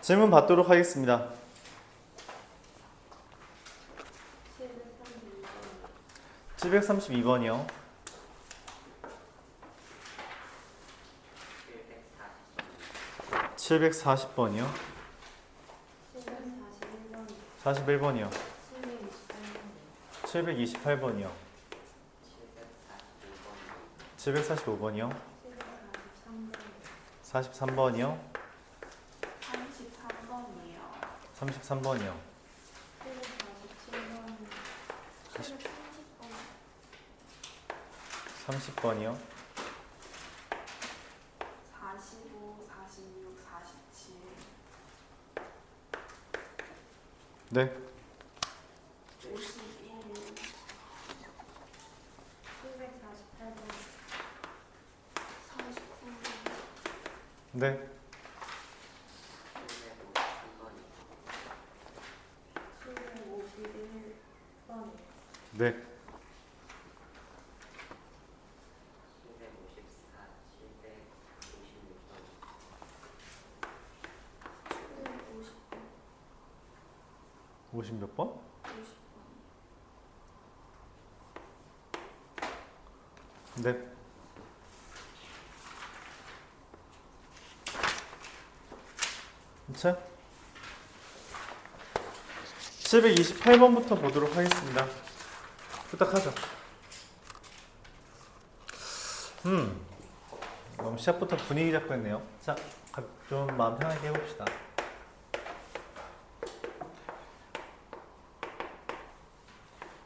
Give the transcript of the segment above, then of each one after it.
질문 받도록 하겠습니다. 732번이요. 740번이요. 41번이요. 728번이요. 745번이요. 43번이요. 33번이요. 30번이요. 45, 46, 47. 네. 51. 748번. 49번. 네. 751번. 네. 50 몇 번? 50번. 네. 자, 728번부터 보도록 하겠습니다. 부탁하죠. 너무 시작부터 분위기 잡고 했네요. 자, 좀 마음 편하게 해봅시다.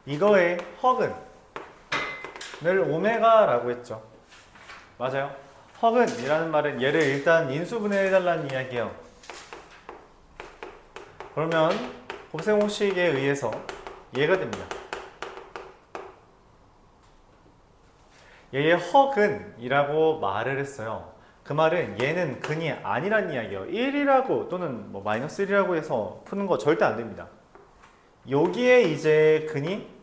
이거의 허근을 오메가라고 했죠. 맞아요. 허근이라는 말은 얘를 일단 인수분해해달라는 이야기예요. 그러면 곱셈 공식에 의해서 얘가 됩니다. 얘의 허근이라고 말을 했어요. 그 말은 얘는 근이 아니란 이야기예요. 1이라고 또는 뭐 마이너스 1이라고 해서 푸는 거 절대 안 됩니다. 여기에 이제 근이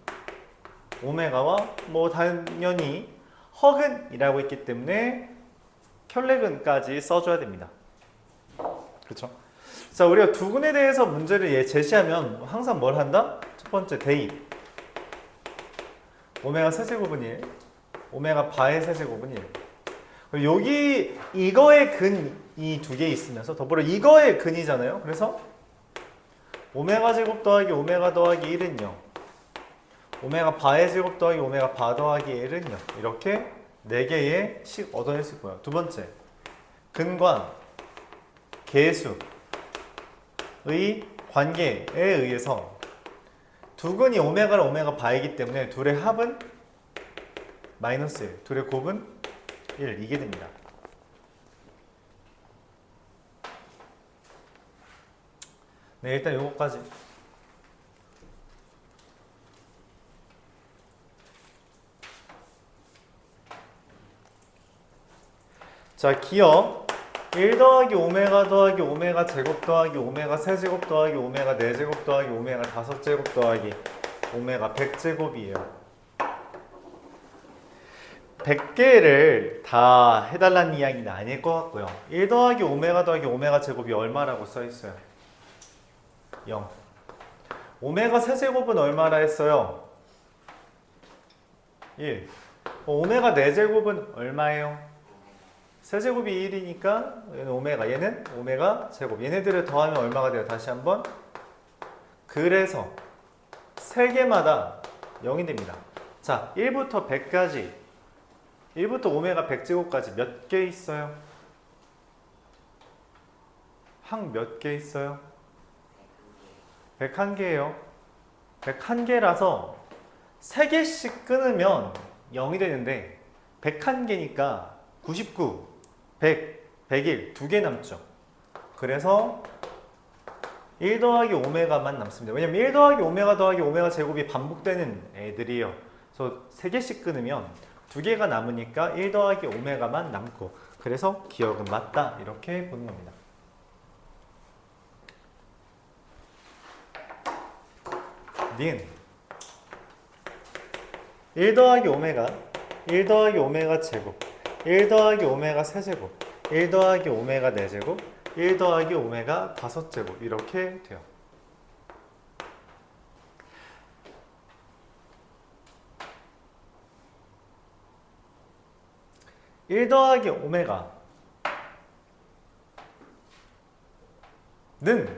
오메가와 뭐 당연히 허근이라고 했기 때문에 켤레근까지 써줘야 됩니다. 그렇죠? 자, 우리가 두근에 대해서 문제를 제시하면 항상 뭘 한다? 첫 번째 대입. 오메가 세제곱은 1, 오메가 바의 세제곱은 1. 그리고 여기 이거의 근이 두 개 있으면서 더불어 이거의 근이잖아요. 그래서 오메가 제곱 더하기 오메가 더하기 1은요. 오메가 바의 제곱 더하기 오메가 바 더하기 1은요. 이렇게 4개의 식 얻어낼 수 있고요. 두 번째, 근과 계수의 관계에 의해서 두 근이 오메가랑 오메가 바이기 때문에 둘의 합은 마이너스 1, 둘의 곱은 1, 이게 됩니다. 네, 일단 요거까지. 자, 기억 1 더하기 오메가 더하기 오메가 제곱 더하기 오메가 세제곱 더하기 오메가 4제곱 더하기 오메가 5제곱 더하기 오메가 100제곱이에요. 100개를 다 해달라는 이야기는 아닐 것 같고요. 1 더하기 오메가 더하기 오메가 제곱이 얼마라고 써있어요? 0. 오메가 세제곱은 얼마라 했어요? 1. 오메가 4제곱은 얼마예요? 세제곱이 1이니까 얘는 오메가, 얘는 오메가 제곱. 얘네들을 더하면 얼마가 돼요? 다시 한번. 그래서 3개마다 0이 됩니다. 자, 1부터 100까지 1부터 오메가 100제곱까지 몇 개 있어요? 항 몇 개 있어요? 101개예요. 101개라서 3개씩 끊으면 0이 되는데 101개니까 99, 100, 101, 2개 남죠. 그래서 1 더하기 오메가만 남습니다. 왜냐면 1 더하기 오메가 더하기 오메가 제곱이 반복되는 애들이에요. 그래서 3개씩 끊으면 2개가 남으니까 1 더하기 오메가만 남고, 그래서 기억은 맞다, 이렇게 보는 겁니다. 니은 1 더하기 오메가 1 더하기 오메가 제곱 1 더하기 오메가 세제곱 1 더하기 오메가 4제곱 1 더하기 오메가 5제곱 이렇게 돼요. 일 더하기 오메가는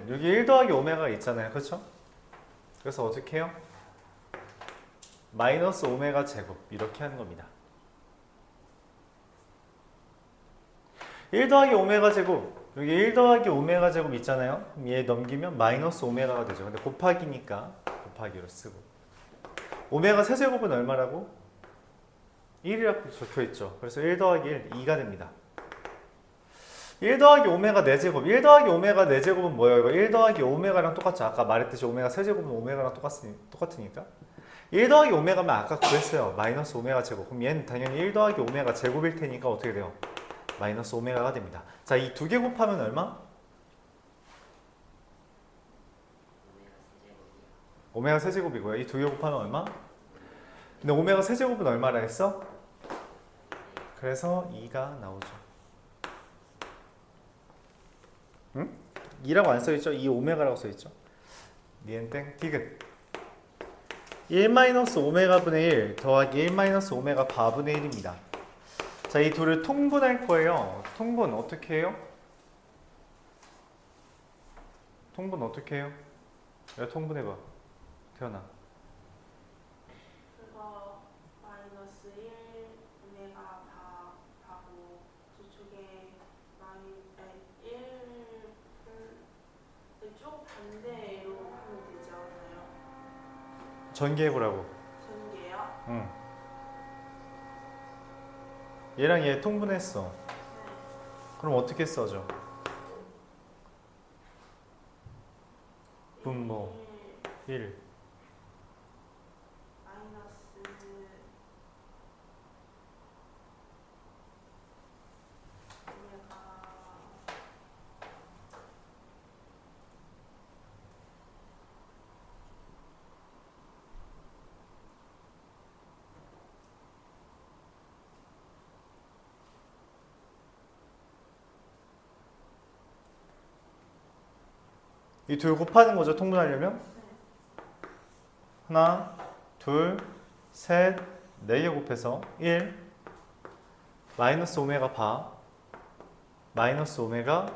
여기 1 더하기 오메가가 있잖아요. 그렇죠? 그래서 어떻게 해요? 마이너스 오메가 제곱 이렇게 하는 겁니다. 1 더하기 오메가 제곱 여기 1 더하기 오메가 제곱 있잖아요. 그럼 얘 넘기면 마이너스 오메가가 되죠. 근데 곱하기니까 곱하기로 쓰고 오메가 세제곱은 얼마라고? 1이라고 적혀있죠. 그래서 1 더하기 1, 2가 됩니다. 1 더하기 오메가 4제곱 1 더하기 오메가 4제곱은 뭐예요? 이거 1 더하기 오메가랑 똑같죠. 아까 말했듯이 오메가 세제곱은 오메가랑 똑같으니까 1 더하기 오메가면 아까 구했어요. 마이너스 오메가 제곱. 그럼 얘는 당연히 1 더하기 오메가 제곱일 테니까 어떻게 돼요? 마이너스 오메가가 됩니다. 자, 이 두 개 곱하면 얼마? 오메가 세제곱이고요. 이 두 개 곱하면 얼마? 근데 오메가 세제곱은 얼마라 했어? 그래서 2가 나오죠. 응? 2라고 안 써있죠? 2 오메가라고 써있죠? 니엔땡 디귿 1 마이너스 오메가 분의 1 더하기 1 마이너스 오메가 바분의 1입니다. 자, 이 둘을 통분할 거예요. 통분 어떻게 해요? 통분 어떻게 해요? 야, 통분해봐. 태연아. 그거 마이너스 1 오메가 바고 저쪽에 1 쪽 반대로 하면 되지 않아요? 전개해보라고. 전개요? 응. 얘랑 얘 통분했어. 네. 그럼 어떻게 써져? 분모 1 마이너스 오메가 이 둘 곱하는 거죠, 통분하려면? 하나, 둘, 셋, 4개 곱해서 1 마이너스 오메가 바 마이너스 오메가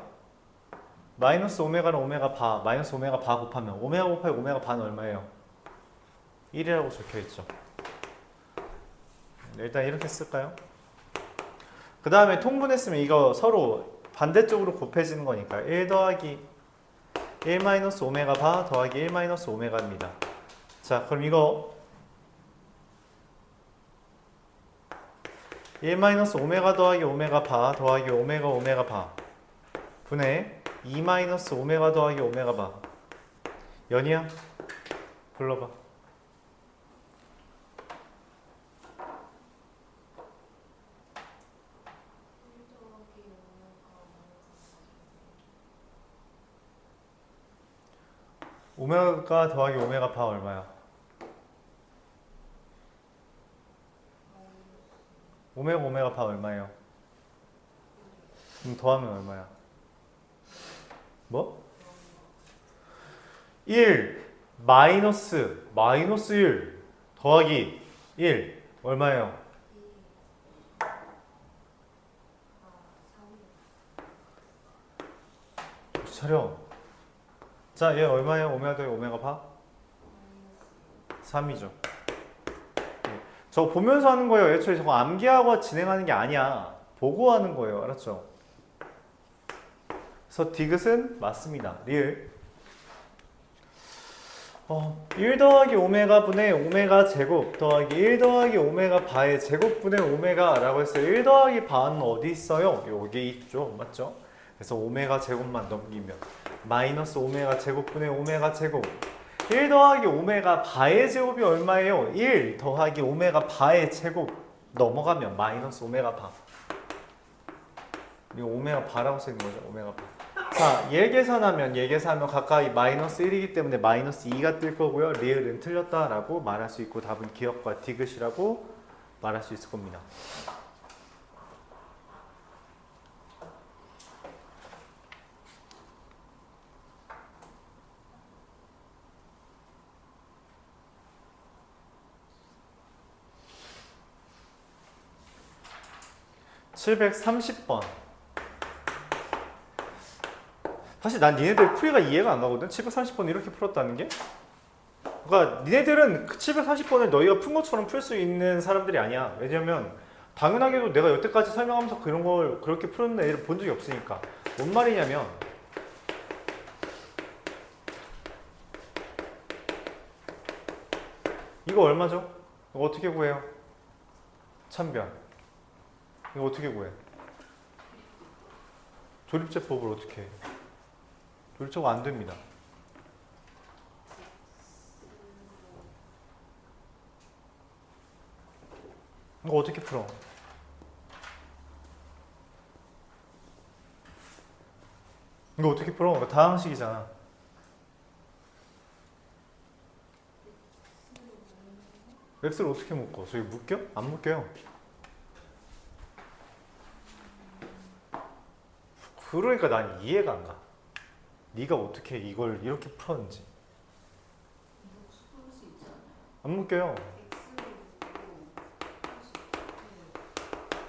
마이너스 오메가는 오메가 바 마이너스 오메가 바 곱하면 오메가 곱하기 오메가 바는 얼마예요? 1이라고 적혀있죠. 네, 일단 이렇게 쓸까요? 그 다음에 통분했으면 이거 서로 반대쪽으로 곱해지는 거니까 1 더하기 1 마이너스 오메가 바 더하기 1 마이너스 오메가입니다. 자, 그럼 이거 1 마이너스 오메가 더하기 오메가 바 더하기 오메가 오메가 바 분의 2 마이너스 오메가 더하기 오메가 바 연이야? 불러봐. 오메가 더하기 오메가 바 얼마야? 오메가 바 얼마예요? 그럼 더하면 얼마야? 뭐? 1 마이너스 1 더하기 1 얼마예요? 차려. 자, 얘 얼마예요? 오메가 더하기 오메가 바? 3이죠. 저 보면서 하는 거예요. 애초에 저거 암기하고 진행하는 게 아니야. 보고 하는 거예요. 알았죠? 그래서 디귿은 맞습니다. 리을. 1 더하기 오메가 분의 오메가 제곱 더하기 1 더하기 오메가 바의 제곱분의 오메가라고 했어요. 1 더하기 바는 어디 있어요? 여기 있죠. 맞죠? 그래서 오메가 제곱만 넘기면 마이너스 오메가 제곱분의 오메가 제곱 1 더하기 오메가 바의 제곱이 얼마예요? 1 더하기 오메가 바의 제곱 넘어가면 마이너스 오메가 바. 이거 오메가 바라고 쓰는 거죠. 오메가 바. 자, 얘 계산하면 가까이 마이너스 1이기 때문에 마이너스 2가 뜰 거고요. 리을은 틀렸다라고 말할 수 있고 답은 기억과 디귿이라고 말할 수 있을 겁니다. 730번. 사실 난 니네들 풀이가 이해가 안 가거든. 730번 이렇게 풀었다는 게. 그러니까 니네들은 그 740번을 너희가 푼 것처럼 풀 수 있는 사람들이 아니야. 왜냐면 당연하게도 내가 여태까지 설명하면서 그런 걸 그렇게 푸는 애를 본 적이 없으니까. 뭔 말이냐면 이거 얼마죠? 이거 어떻게 구해요? 참변. 이거 어떻게 구해? 조립제법을 어떻게 해? 조립제법 안 됩니다. 이거 어떻게 풀어? 이거 어떻게 풀어? 이거 다항식이잖아. x를 어떻게 묶어? 저기 묶여? 안 묶여요. 그러니까 난 이해가 안 가. 네가 어떻게 이걸 이렇게 풀었는지. 안 묶여요.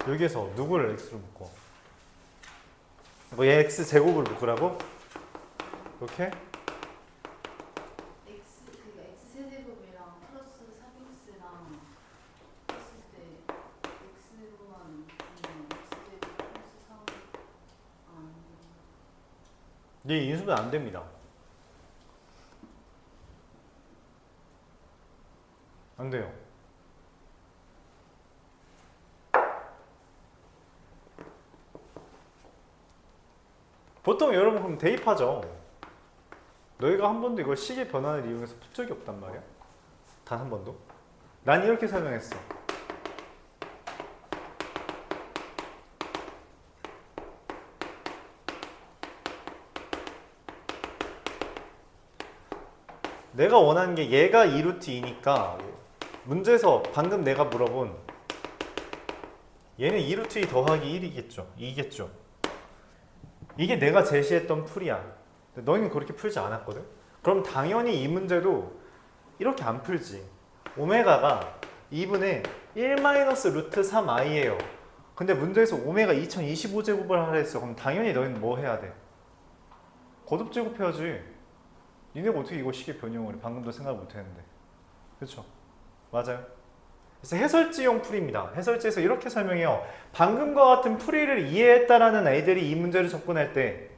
여기에서 누구를 x로 묶어? 얘 x 제곱을 묶으라고? 이렇게? 그러니까 x 세제곱이랑 플러스 3x랑 했을 때 x로만 x 제곱 플러스 3 얘 인수분 안 됩니다. 안 돼요. 보통 여러분 그럼 대입하죠. 너희가 한 번도 이걸 식의 변환을 이용해서 푼 적이 없단 말이야. 단 한 번도. 난 이렇게 설명했어. 내가 원하는 게 얘가 2루트 2니까 문제에서 방금 내가 물어본 얘는 2루트 2 더하기 1이겠죠. 2겠죠. 이게 내가 제시했던 풀이야. 근데 너희는 그렇게 풀지 않았거든? 그럼 당연히 이 문제도 이렇게 안 풀지. 오메가가 2분의 1 마이너스 루트 3i예요. 근데 문제에서 오메가 2025제곱을 하라 했어. 그럼 당연히 너희는 뭐 해야 돼? 거듭 제곱해야지. 니네가 어떻게 이거 식의 변형을 해? 방금도 생각 못 했는데. 그렇죠? 맞아요. 그래서 해설지용 풀이입니다. 해설지에서 이렇게 설명해요. 방금과 같은 풀이를 이해했다라는 애들이 이 문제를 접근할 때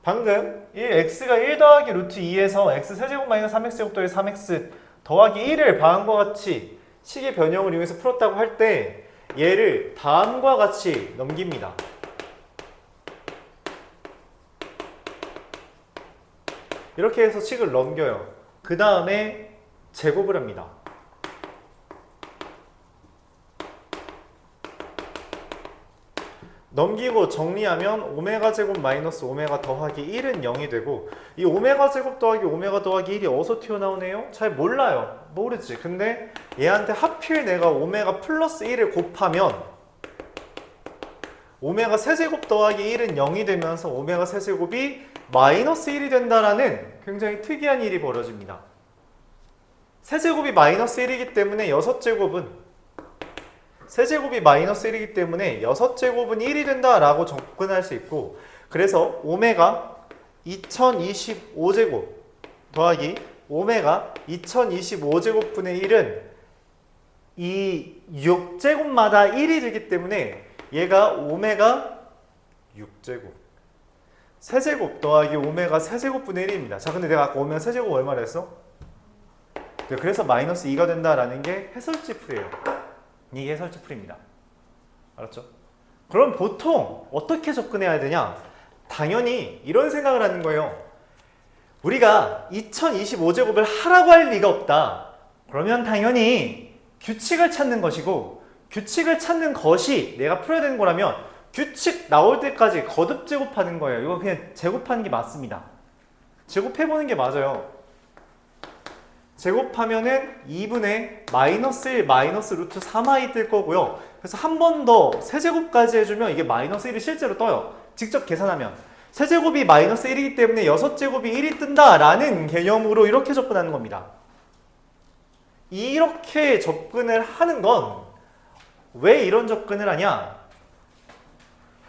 방금 x가 1 더하기 루트 2에서 x 세제곱 마이너스 3x제곱 더하기 3x 더하기 1을 방금과 같이 식의 변형을 이용해서 풀었다고 할 때 얘를 다음과 같이 넘깁니다. 이렇게 해서 식을 넘겨요. 그 다음에 제곱을 합니다. 넘기고 정리하면 오메가 제곱 마이너스 오메가 더하기 1은 0이 되고 이 오메가 제곱 더하기 오메가 더하기 1이 어디서 튀어나오네요? 잘 몰라요. 모르지. 근데 얘한테 하필 내가 오메가 플러스 1을 곱하면 오메가 세제곱 더하기 1은 0이 되면서 오메가 세제곱이 마이너스 1이 된다라는 굉장히 특이한 일이 벌어집니다. 세제곱이 마이너스 1이기 때문에 6제곱은 세제곱이 마이너스 1이기 때문에 6제곱은 1이 된다라고 접근할 수 있고 그래서 오메가 2025제곱 더하기 오메가 2025제곱분의 1은 이 6제곱마다 1이 되기 때문에 얘가 오메가 6제곱 세제곱 더하기 오메가 세제곱분의 1입니다. 자, 근데 내가 아까 오메가 세제곱 얼마를 했어? 네, 그래서 마이너스 2가 된다라는 게 해설지 풀이에요. 이게 해설지 풀입니다. 알았죠? 그럼 보통 어떻게 접근해야 되냐? 당연히 이런 생각을 하는 거예요. 우리가 2025제곱을 하라고 할 리가 없다. 그러면 당연히 규칙을 찾는 것이고 규칙을 찾는 것이 내가 풀어야 되는 거라면 규칙 나올 때까지 거듭 제곱하는 거예요. 이거 그냥 제곱하는 게 맞습니다. 제곱해보는 게 맞아요. 제곱하면은 2분의 마이너스 1 마이너스 루트 3i 뜰 거고요. 그래서 한 번 더 세제곱까지 해주면 이게 마이너스 1이 실제로 떠요. 직접 계산하면. 세제곱이 마이너스 1이기 때문에 6제곱이 1이 뜬다라는 개념으로 이렇게 접근하는 겁니다. 이렇게 접근을 하는 건 왜 이런 접근을 하냐?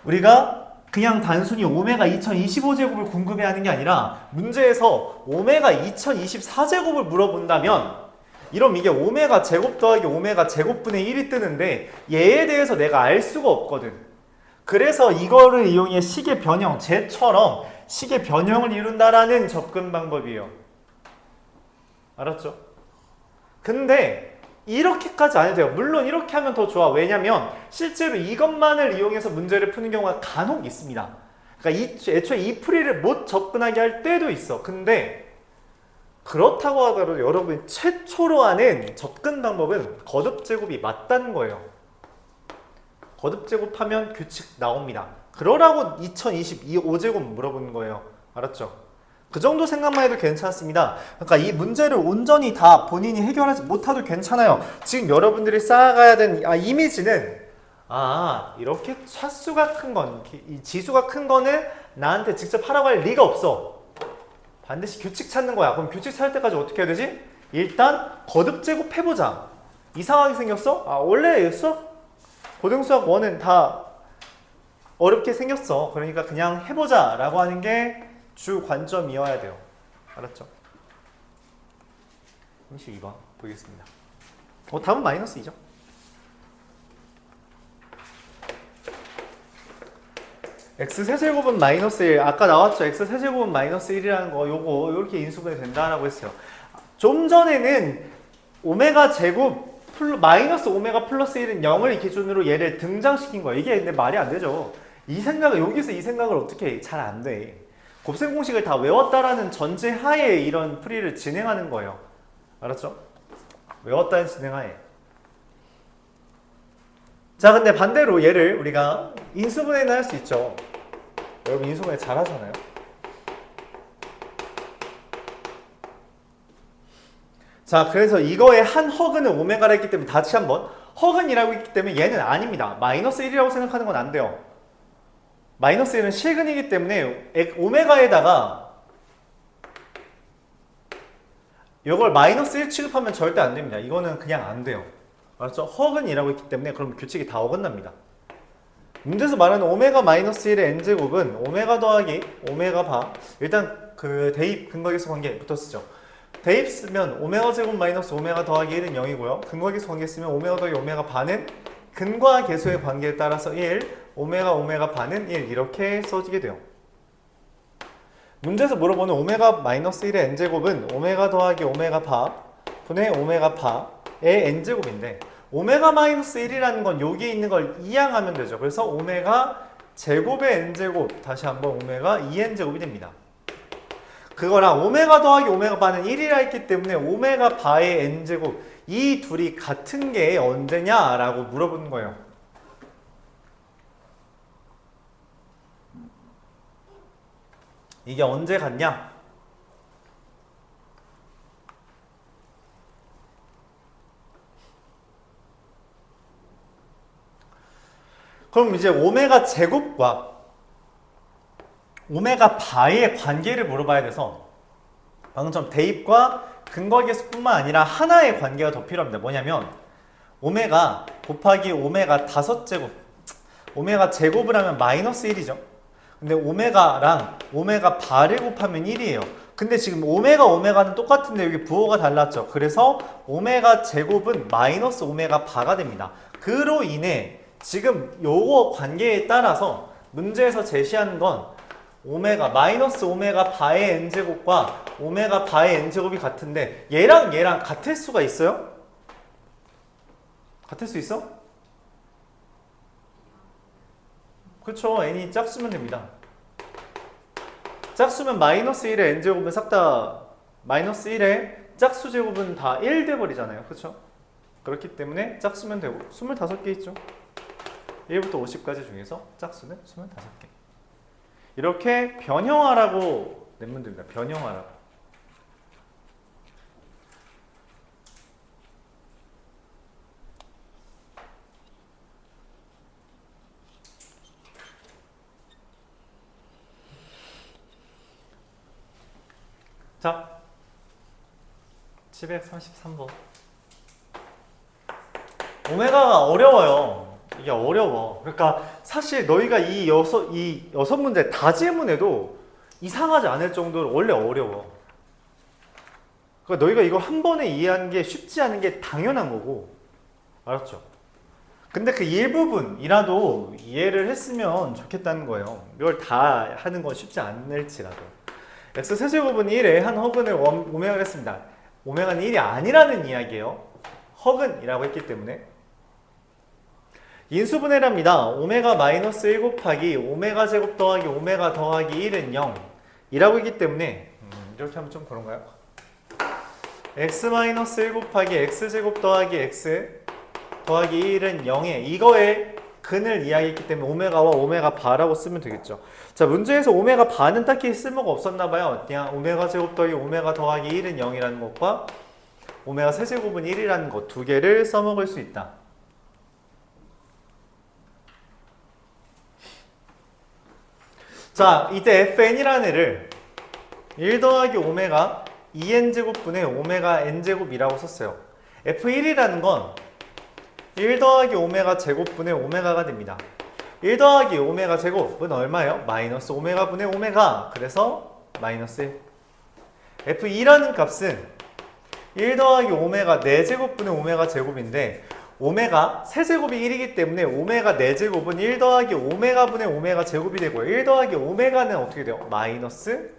우리가 그냥 단순히 오메가 2025제곱을 궁금해 하는 게 아니라 문제에서 오메가 2024제곱을 물어본다면 이러면 이게 오메가 제곱 더하기 오메가 제곱분의 1이 뜨는데 얘에 대해서 내가 알 수가 없거든. 그래서 이거를 이용해 식의 변형, 쟤처럼 식의 변형을 이룬다라는 접근 방법이에요. 알았죠? 근데 이렇게까지 안 해도 돼요. 물론 이렇게 하면 더 좋아. 왜냐면 실제로 이것만을 이용해서 문제를 푸는 경우가 간혹 있습니다. 그러니까 애초에 이 풀이를 못 접근하게 할 때도 있어. 근데 그렇다고 하더라도 여러분이 최초로 하는 접근 방법은 거듭제곱이 맞다는 거예요. 거듭제곱하면 규칙 나옵니다. 그러라고 2025제곱 물어보는 거예요. 알았죠? 그 정도 생각만 해도 괜찮습니다. 그러니까 이 문제를 온전히 다 본인이 해결하지 못해도 괜찮아요. 지금 여러분들이 쌓아가야 되는 이미지는 이렇게 차수가 큰 건, 이 지수가 큰 거는 나한테 직접 하라고 할 리가 없어. 반드시 규칙 찾는 거야. 그럼 규칙 찾을 때까지 어떻게 해야 되지? 일단 거듭제곱 해보자. 이상하게 생겼어? 원래 고등수학 1은 다 어렵게 생겼어. 그러니까 그냥 해보자 라고 하는 게 주 관점이어야 돼요. 알았죠? 32번 보겠습니다. 답은 마이너스 2죠. x 세제곱은 마이너스 1. 아까 나왔죠? x 세제곱은 마이너스 1이라는 거 요거 이렇게 인수분해 된다라고 했어요. 좀 전에는 오메가 제곱 마이너스 오메가 플러스 1은 0을 기준으로 얘를 등장시킨 거예요. 이게 근데 말이 안 되죠. 여기서 이 생각을 어떻게 해? 잘 안 돼. 곱셈 공식을 다 외웠다라는 전제 하에 이런 풀이를 진행하는 거예요. 알았죠? 외웠다는 진행하에. 자, 근데 반대로 얘를 우리가 인수분해는 할 수 있죠. 여러분 인수분해 잘 하잖아요. 자, 그래서 이거의 한 허근은 오메가라 했기 때문에 다시 한번 허근이라고 했기 때문에 얘는 아닙니다. 마이너스 1이라고 생각하는 건 안 돼요. 마이너스 1은 실근이기 때문에 오메가에다가 이걸 마이너스 1 취급하면 절대 안 됩니다. 이거는 그냥 안 돼요. 알았죠? 허근이라고 했기 때문에 그럼 규칙이 다 어긋납니다. 문제에서 말하는 오메가 마이너스 1의 n제곱은 오메가 더하기 오메가 바, 일단 그 대입 근거계수 관계부터 쓰죠. 대입 쓰면 오메가 제곱 마이너스 오메가 더하기 1은 0이고요. 근거계수 관계 쓰면 오메가 더하기 오메가 바는 근과 계수의 관계에 따라서 1, 오메가 바는 1 이렇게 써지게 돼요. 문제에서 물어보는 오메가 마이너스 1의 n제곱은 오메가 더하기 오메가 바 분의 오메가 바의 n제곱인데 오메가 마이너스 1이라는 건 여기에 있는 걸 이항하면 되죠. 그래서 오메가 제곱의 n제곱 다시 한번 오메가 2n제곱이 됩니다. 그거랑 오메가 더하기 오메가 바는 1이라 했기 때문에 오메가 바의 n제곱 이 둘이 같은 게 언제냐라고 물어보는 거예요. 이게 언제 같냐? 그럼 이제 오메가 제곱과 오메가 바의 관계를 물어봐야 돼서 방금처럼 대입과 근거계수뿐만 아니라 하나의 관계가 더 필요합니다. 뭐냐면 오메가 곱하기 오메가 5제곱 오메가 제곱을 하면 마이너스 1이죠. 근데 오메가랑 오메가 바를 곱하면 1이에요. 근데 지금 오메가는 똑같은데 여기 부호가 달랐죠. 그래서 오메가 제곱은 마이너스 오메가 바가 됩니다. 그로 인해 지금 요거 관계에 따라서 문제에서 제시하는 건 오메가 마이너스 오메가 바의 n제곱과 오메가 바의 n제곱이 같은데 얘랑 같을 수가 있어요? 같을 수 있어? 그렇죠. n이 짝수면 됩니다. 짝수면 마이너스 1의 n제곱은 싹 다 마이너스 1의 짝수 제곱은 다 1 돼버리잖아요. 그렇죠? 그렇기 때문에 짝수면 되고 25개 있죠. 1부터 50까지 중에서 짝수는 25개. 이렇게 변형하라고 내면 됩니다. 변형하라고. 자, 733번. 오메가가 어려워요. 이게 어려워. 그러니까 사실 너희가 이 여섯 문제 다 질문해도 이상하지 않을 정도로 원래 어려워. 그러니까 너희가 이거 한 번에 이해하는 게 쉽지 않은 게 당연한 거고. 알았죠? 근데 그 일부분이라도 이해를 했으면 좋겠다는 거예요. 이걸 다 하는 건 쉽지 않을지라도. x 세제곱은 1에 한 허근을 오메가를 했습니다. 오메가는 1이 아니라는 이야기예요. 허근이라고 했기 때문에. 인수분해랍니다. 오메가 마이너스 1 곱하기 오메가 제곱 더하기 오메가 더하기 1은 0 이라고 했기 때문에 이렇게 하면 좀 그런가요? x 마이너스 1 곱하기 x 제곱 더하기 x 더하기 1은 0에 이거의 근을 이야기했기 때문에 오메가와 오메가 바라고 쓰면 되겠죠. 자, 문제에서 오메가 바는 딱히 쓸모가 없었나 봐요. 그냥 오메가 제곱 더하기 오메가 더하기 1은 0이라는 것과 오메가 세제곱은 1이라는 것 두 개를 써먹을 수 있다. 자, 이때 fn이라는 애를 1 더하기 오메가 2n제곱분의 오메가 n제곱이라고 썼어요. f1이라는 건 1 더하기 오메가 제곱분의 오메가가 됩니다. 1 더하기 오메가 제곱은 얼마예요? 마이너스 오메가 분의 오메가. 그래서 마이너스 1. f2라는 값은 1 더하기 오메가 4제곱분의 오메가 제곱인데 오메가 세제곱이 1이기 때문에 오메가 4제곱은 1 더하기 오메가 분의 오메가 제곱이 되고요. 1 더하기 오메가는 어떻게 돼요? 마이너스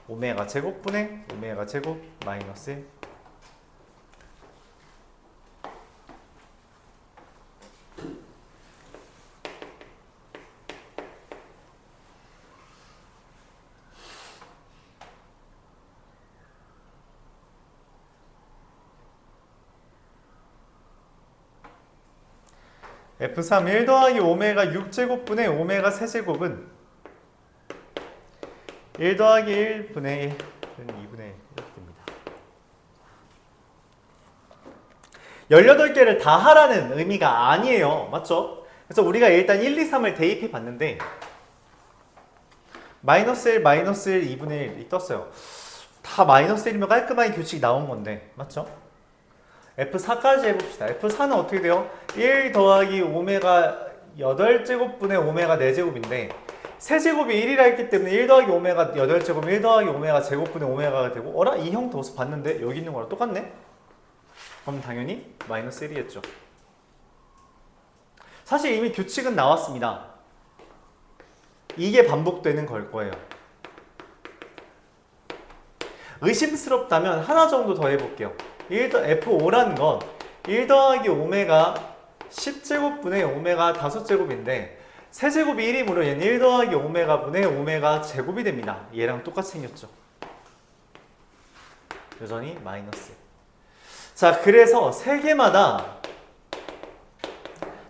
오메가 제곱분의 오메가 제곱 마이너스 1. F3 1 더하기 오메가 6제곱분의 오메가 세제곱은 1 더하기 1분의 1은 2분의 1 이렇게 됩니다. 18개를 다 하라는 의미가 아니에요. 맞죠? 그래서 우리가 일단 1, 2, 3을 대입해 봤는데 마이너스 1, 마이너스 1, 2분의 1이 떴어요. 다 마이너스 1이면 깔끔하게 규칙이 나온 건데 맞죠? F4까지 해봅시다. F4는 어떻게 돼요? 1 더하기 오메가 8제곱분의 오메가 4제곱인데 세제곱이 1이라 했기 때문에 1 더하기 오메가 8제곱 1 더하기 오메가 제곱분의 오메가가 되고 어라? 이 형 더서 봤는데 여기 있는 거랑 똑같네? 그럼 당연히 마이너스 1이겠죠. 사실 이미 규칙은 나왔습니다. 이게 반복되는 걸 거예요. 의심스럽다면 하나 정도 더 해볼게요. F5라는 건 1 더하기 오메가 10제곱분의 오메가 5제곱인데 세제곱이 1이므로 얘는 1 더하기 오메가 분의 오메가 제곱이 됩니다. 얘랑 똑같이 생겼죠. 여전히 마이너스. 자, 그래서 세 개마다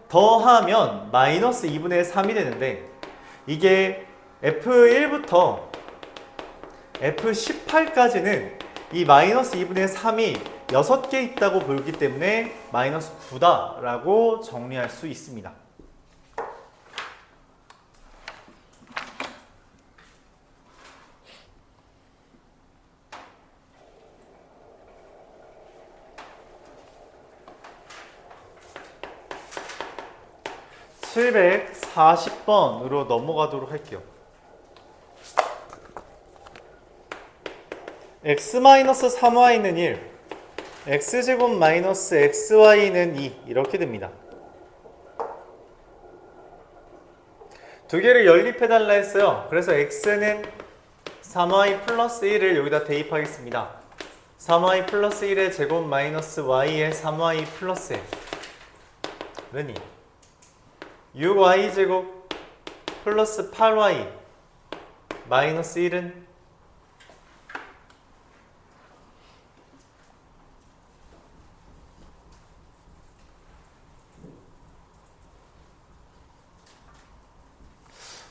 더하면 마이너스 2분의 3이 되는데 이게 F1부터 F18까지는 이 마이너스 2분의 3이 6개 있다고 보기 때문에 마이너스 9다 라고 정리할 수 있습니다. (740번으로) 넘어가도록 할게요. x-3y는 1, x제곱 마이너스 xy는 2 이렇게 됩니다. 두 개를 연립해달라 했어요. 그래서 x는 3y 플러스 1을 여기다 대입하겠습니다. 3y 플러스 1의 제곱 마이너스 y의 3y 플러스 1은 2 6y 제곱 플러스 8y 마이너스 1은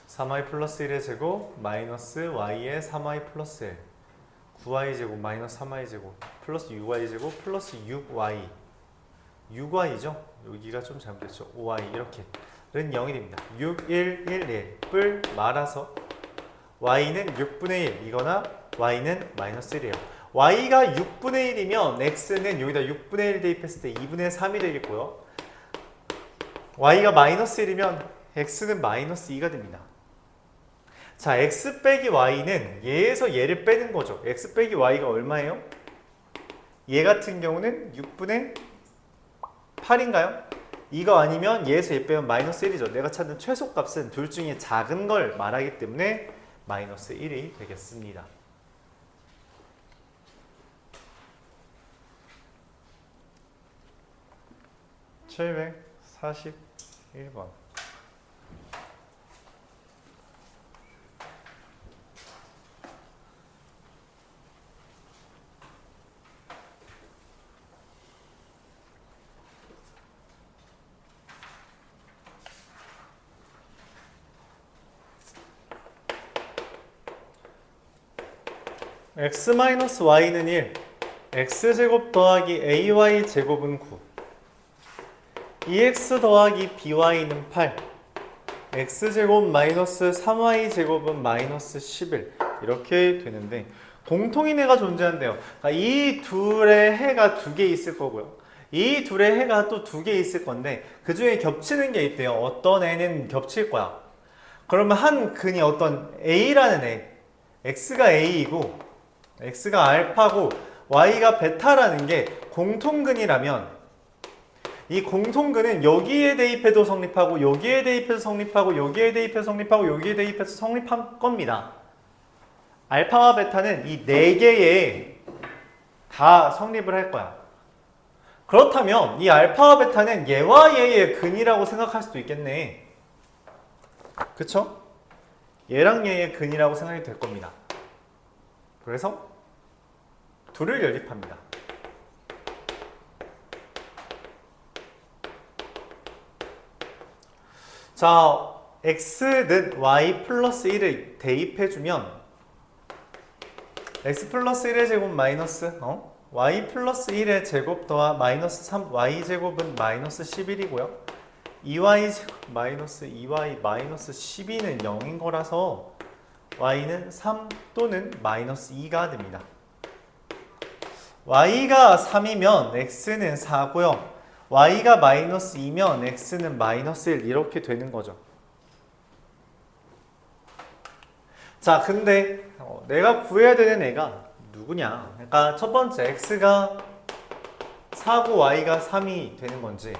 3y 플러스 1의 제곱 마이너스 y의 3y 플러스 1 9y 제곱 마이너스 3y 제곱 플러스 6y 제곱 플러스 6y 6y죠? 여기가 좀 잘못됐죠. 5y 이렇게 는 0이 됩니다. 6, 1, 1, 1을 말아서 y는 6분의 1 이거나 y는 마이너스 1이에요. y가 6분의 1이면 x는 여기다 6분의 1 대입했을 때 2분의 3이 되겠고요. y가 마이너스 1이면 x는 마이너스 2가 됩니다. 자, x 빼기 y는 얘에서 얘를 빼는 거죠. x 빼기 y가 얼마예요? 얘 같은 경우는 6분의 8인가요? 이거 아니면 얘에서 얘 빼면 마이너스 1이죠. 내가 찾는 최소값은 둘 중에 작은 걸 말하기 때문에 마이너스 1이 되겠습니다. (741번) x-y는 1, x제곱 더하기 ay제곱은 9, 2x 더하기 by는 8, x제곱 마이너스 3y제곱은 마이너스 11 이렇게 되는데 공통인 해가 존재한대요. 그러니까 이 둘의 해가 두 개 있을 거고요. 이 둘의 해가 또 두 개 있을 건데 그 중에 겹치는 게 있대요. 어떤 애는 겹칠 거야. 그러면 한 근이 어떤 a라는 애, x가 a이고 x가 알파고 y가 베타라는 게 공통근이라면 이 공통근은 여기에 대입해도 성립하고 여기에 대입해서 성립하고 여기에 대입해서 성립하고 여기에 대입해서 성립할 겁니다. 알파와 베타는 이 네 개에 다 성립을 할 거야. 그렇다면 이 알파와 베타는 얘와 얘의 근이라고 생각할 수도 있겠네. 그쵸? 얘랑 얘의 근이라고 생각이 될 겁니다. 그래서 둘을 연립합니다. 자, x는 y 플러스 1을 대입해주면 x 플러스 1의 제곱 마이너스 y 플러스 1의 제곱 더하 마이너스 3 y 제곱은 마이너스 11이고요. 2y 제곱 마이너스 2y 마이너스 12는 0인 거라서 y는 3 또는 마이너스 2가 됩니다. y가 3이면 x는 4고요. y가 마이너스 2면 x는 마이너스 1 이렇게 되는 거죠. 자, 근데 내가 구해야 되는 애가 누구냐? 그러니까 첫 번째 x가 4고 y가 3이 되는 건지,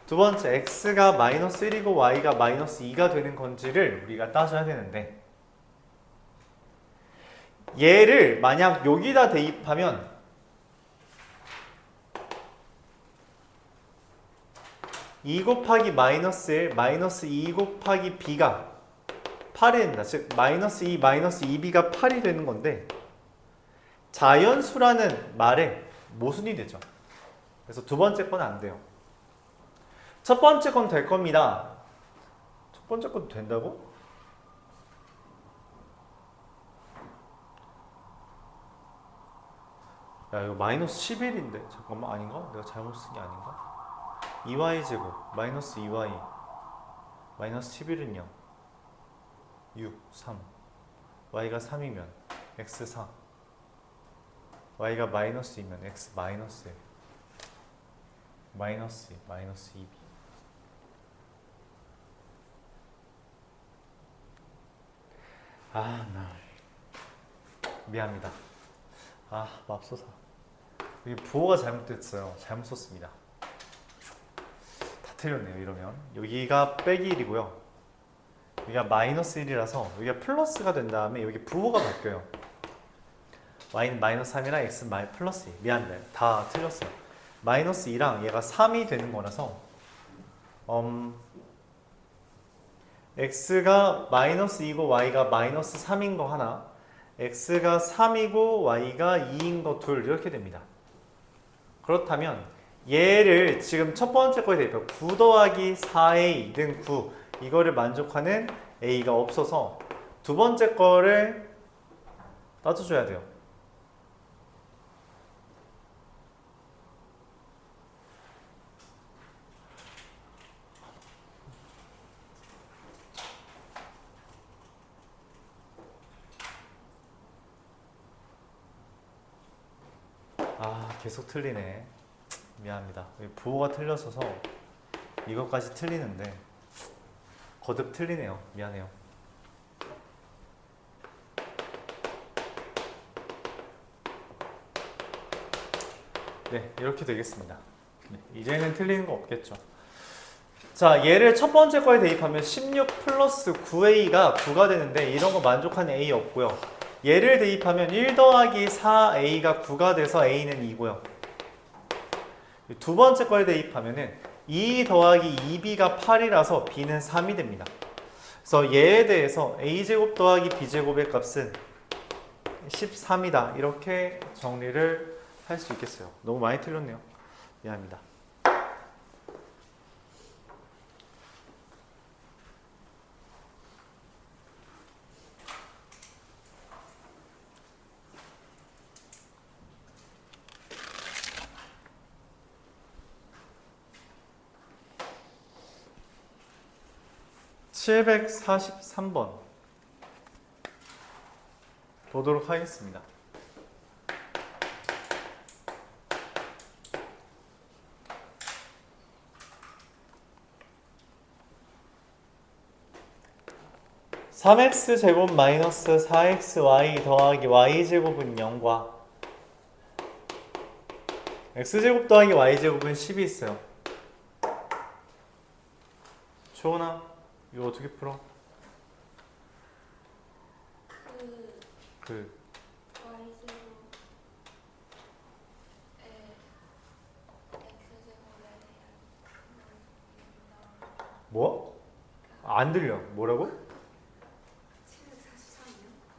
두 번째 x가 마이너스 1이고 y가 마이너스 2가 되는 건지를 우리가 따져야 되는데, 얘를 만약 여기다 대입하면 2 곱하기 마이너스 1 마이너스 2 곱하기 b가 8이 된다. 즉 마이너스 2 마이너스 2b가 8이 되는 건데 자연수라는 말에 모순이 되죠. 그래서 두 번째 건 안 돼요. 첫 번째 건 될 겁니다. 첫 번째 건 된다고? 야, 이거 마이너스 11인데 잠깐만, 아닌가? 내가 잘못 쓴 게 아닌가? 2y제곱 마이너스 2y 마이너스 11은 0 6, 3 y가 3이면 x 4 y가 마이너스 2면 x 마이너스 1 마이너스 2 마이너스 2b. 나 미안합니다. 맙소사. 여기 부호가 잘못됐어요. 잘못 썼습니다. 다 틀렸네요. 이러면 여기가 빼기 1이고요. 여기가 마이너스 1이라서 여기가 플러스가 된 다음에 여기 부호가 바뀌어요. y는 마이너스 3이랑 x는 플러스 2. 미안해. 다 틀렸어요. 마이너스 2랑 얘가 3이 되는 거라서 x가 마이너스 2고 y가 마이너스 3인 거 하나, x가 3이고 y가 2인 거 둘, 이렇게 됩니다. 그렇다면 얘를 지금 첫 번째 거에 대입해 9 더하기 4a는 9, 이거를 만족하는 a가 없어서 두 번째 거를 따져줘야 돼요. 계속 틀리네. 미안합니다. 부호가 틀렸어서 이것까지 틀리는데 거듭 틀리네요. 미안해요. 네, 이렇게 되겠습니다. 네, 이제는 틀리는 거 없겠죠. 자, 얘를 첫 번째 거에 대입하면 16 플러스 9a가 9가 되는데 이런 거 만족하는 a 없고요. 얘를 대입하면 1 더하기 4a가 9가 돼서 a는 2고요. 두 번째 거에 대입하면은 2 더하기 2b가 8이라서 b는 3이 됩니다. 그래서 얘에 대해서 a제곱 더하기 b제곱의 값은 13이다. 이렇게 정리를 할 수 있겠어요. 너무 많이 틀렸네요. 미안합니다. (743번) 보도록 하겠습니다. (3x) 마이너스 (4xy) 더하기 y제곱은 0과 x제곱 더하기 y제곱은 10이 있어요. 초은아, 이거 어떻게 풀어? 그 y제곱에 x제곱에 뭐? 안 들려. 뭐라고?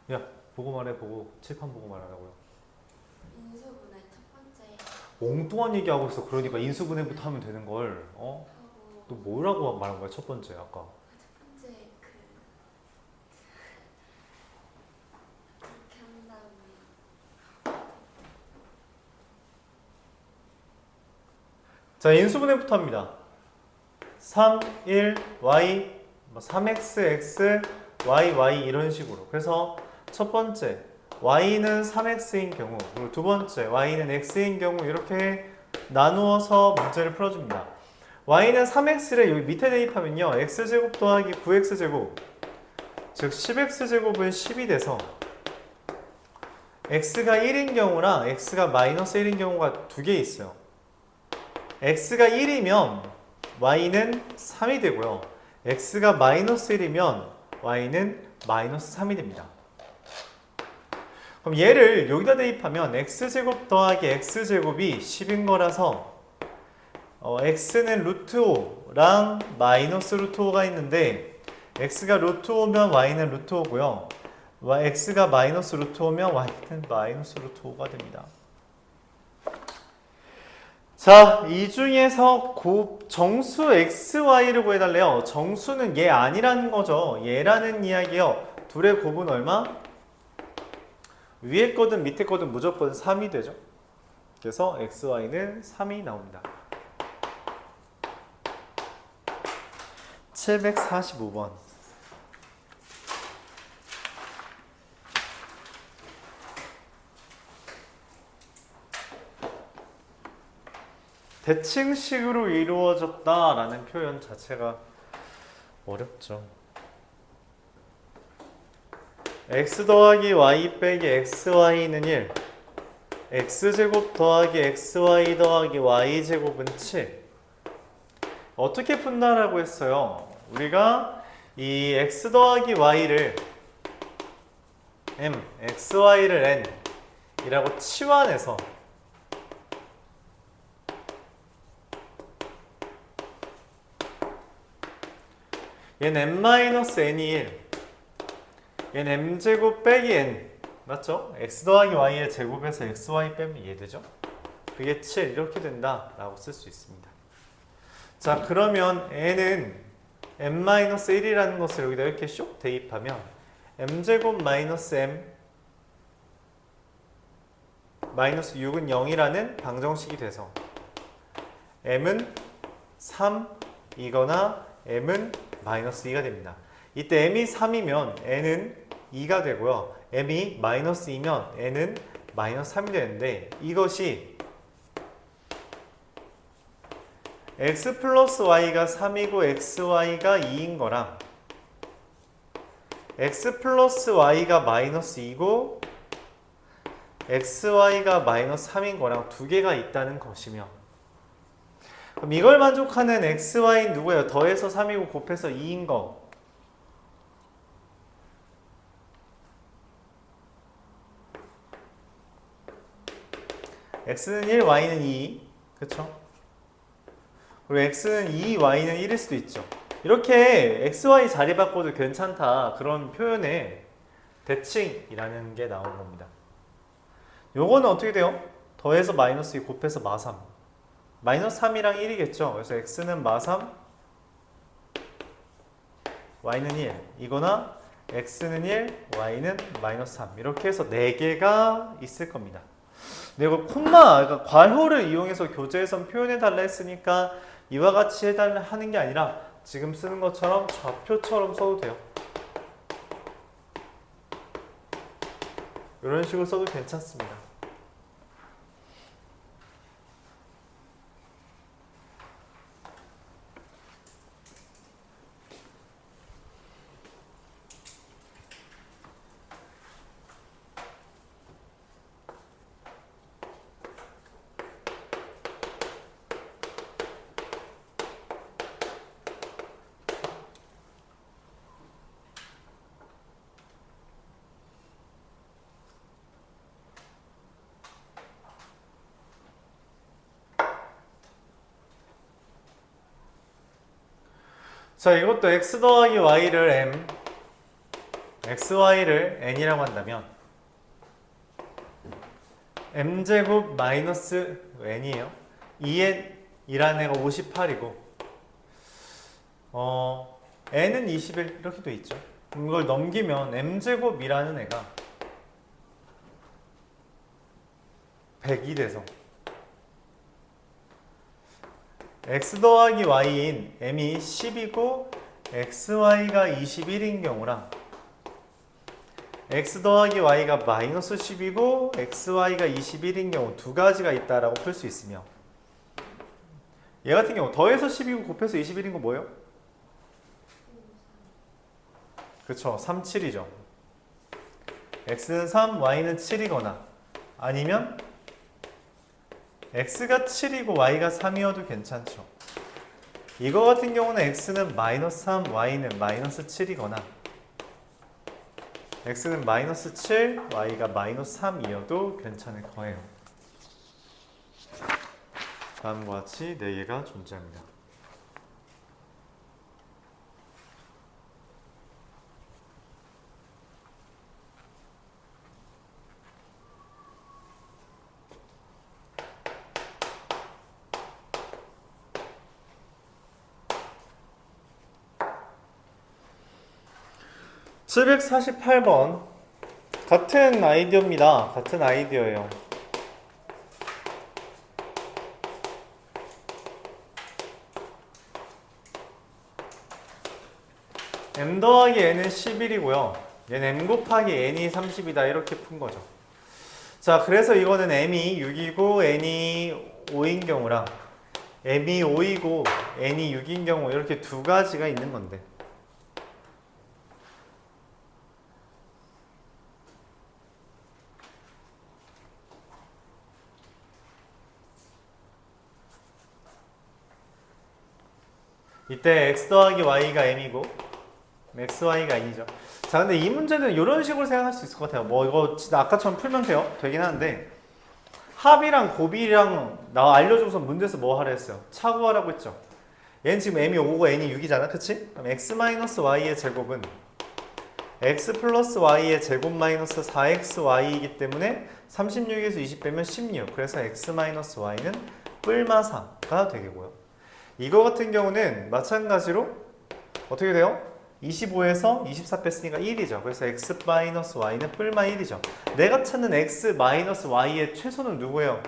743이요? 야, 보고 말해. 보고 칠판 보고 말하라고요. 인수분해 첫 번째 엉뚱한 얘기하고 있어. 그러니까 인수분해부터 하면 되는 걸. 어? 하고 또 뭐라고 말한 거야? 첫 번째 아까. 첫 번째 그렇게 한 다음에 자, 인수분해부터 합니다. 3, 1, y, 3x, x, y, y 이런 식으로. 그래서 첫 번째 y는 3x인 경우, 그리고 두 번째 y는 x인 경우 이렇게 나누어서 문제를 풀어줍니다. y는 3x를 여기 밑에 대입하면요, x제곱 더하기 9x제곱, 즉 10x제곱은 10이 돼서 x가 1인 경우랑 x가 마이너스 1인 경우가 두 개 있어요. x가 1이면 y는 3이 되고요. x가 마이너스 1이면 y는 마이너스 3이 됩니다. 그럼 얘를 여기다 대입하면 x제곱 더하기 x제곱이 10인 거라서 x는 루트 5랑 마이너스 루트 5가 있는데 x가 루트 5면 y는 루트 5고요. x가 마이너스 루트 5면 y는 마이너스 루트 5가 됩니다. 자, 이 중에서 정수 xy를 구해달래요. 정수는 얘 아니라는 거죠. 얘라는 이야기요. 둘의 곱은 얼마? 위에 거든 밑에 거든 무조건 3이 되죠. 그래서 xy는 3이 나옵니다. 745번. 대칭식으로 이루어졌다라는 표현 자체가 어렵죠. x 더하기 y 빼기 xy는 1, x제곱 더하기 xy 더하기 y제곱은 7. 어떻게 푼다라고 했어요? 우리가 이 x 더하기 y를 m, xy를 n 이라고 치환해서 얘는 m-n이 1, 얘는 m제곱 빼기 n, 맞죠? x 더하기 y의 제곱에서 xy 빼면 이해되죠? 그게 7 이렇게 된다 라고 쓸 수 있습니다. 자, 그러면 n은 m-1이라는 것을 여기다 이렇게 쇽 대입하면 m제곱 마이너스 m 마이너스 6은 0이라는 방정식이 돼서 m은 3이거나 m은 마이너스 2가 됩니다. 이때 m이 3이면 n은 2가 되고요. m이 마이너스 2면 n은 마이너스 3이 되는데 이것이 x 플러스 y가 3이고 xy가 2인 거랑 x 플러스 y가 마이너스 2고 xy가 마이너스 3인 거랑 두 개가 있다는 것이며 그럼 이걸 만족하는 xy는 누구예요? 더해서 3이고 곱해서 2인 거. x는 1, y는 2. 그쵸? 그리고 x는 2, y는 1일 수도 있죠. 이렇게 xy 자리 바꿔도 괜찮다. 그런 표현에 대칭이라는 게 나오는 겁니다. 요거는 어떻게 돼요? 더해서 마이너스 2 곱해서 마3. 마이너스 3이랑 1이겠죠. 그래서 x는 마3, y는 1. 이거나 x는 1, y는 마이너스 3. 이렇게 해서 4개가 있을 겁니다. 근데 이거 콤마, 그러니까 괄호를 이용해서 교재에선 표현해달라 했으니까 이와 같이 해달라 하는 게 아니라 지금 쓰는 것처럼 좌표처럼 써도 돼요. 이런 식으로 써도 괜찮습니다. 자, 이것도 x 더하기 y를 m, xy를 n이라고 한다면 m제곱 마이너스 n이에요. 2n이라는 애가 58이고 n은 21 이렇게 돼 있죠. 그럼 이걸 넘기면 m제곱이라는 애가 100이 돼서 x 더하기 y인 m이 10이고 xy가 21인 경우랑 x 더하기 y가 마이너스 10이고 xy가 21인 경우 두 가지가 있다라고 풀 수 있으며 얘 같은 경우 더해서 10이고 곱해서 21인 거 뭐예요? 그쵸, 3, 7이죠. x는 3, y는 7이거나 아니면 x가 7이고 y가 3이어도 괜찮죠. 이거 같은 경우는 x는 마이너스 3, y는 마이너스 7이거나 x는 마이너스 7, y가 마이너스 3이어도 괜찮을 거예요. 다음과 같이 4개가 존재합니다. (748번) 같은 아이디어입니다. 같은 아이디어예요. m 더하기 n은 11이고요. 얘는 m 곱하기 n이 30이다. 이렇게 푼 거죠. 자, 그래서 이거는 m이 6이고 n이 5인 경우랑 m이 5이고 n이 6인 경우 이렇게 두 가지가 있는 건데 이때 x 더하기 y가 m이고 xy가 n이죠. 자, 근데 이 문제는 이런 식으로 생각할 수 있을 것 같아요. 뭐 이거 진짜 아까처럼 풀면 돼요. 되긴 하는데 합이랑 곱이랑 나 알려줘서 문제에서 뭐 하라 했어요? 차구하라고 했죠. 얘는 지금 m이 5고 n이 6이잖아. 그치? 그럼 x-y의 제곱은 x 플러스 y의 제곱 마이너스 4xy이기 때문에 36에서 20 빼면 16. 그래서 x-y는 뿔마 4가 되겠고요. 이거 같은 경우는 마찬가지로 어떻게 돼요? 25에서 24 뺐으니까 1이죠. 그래서 x-y는 뿔마 1이죠. 내가 찾는 x-y의 최소는 누구예요?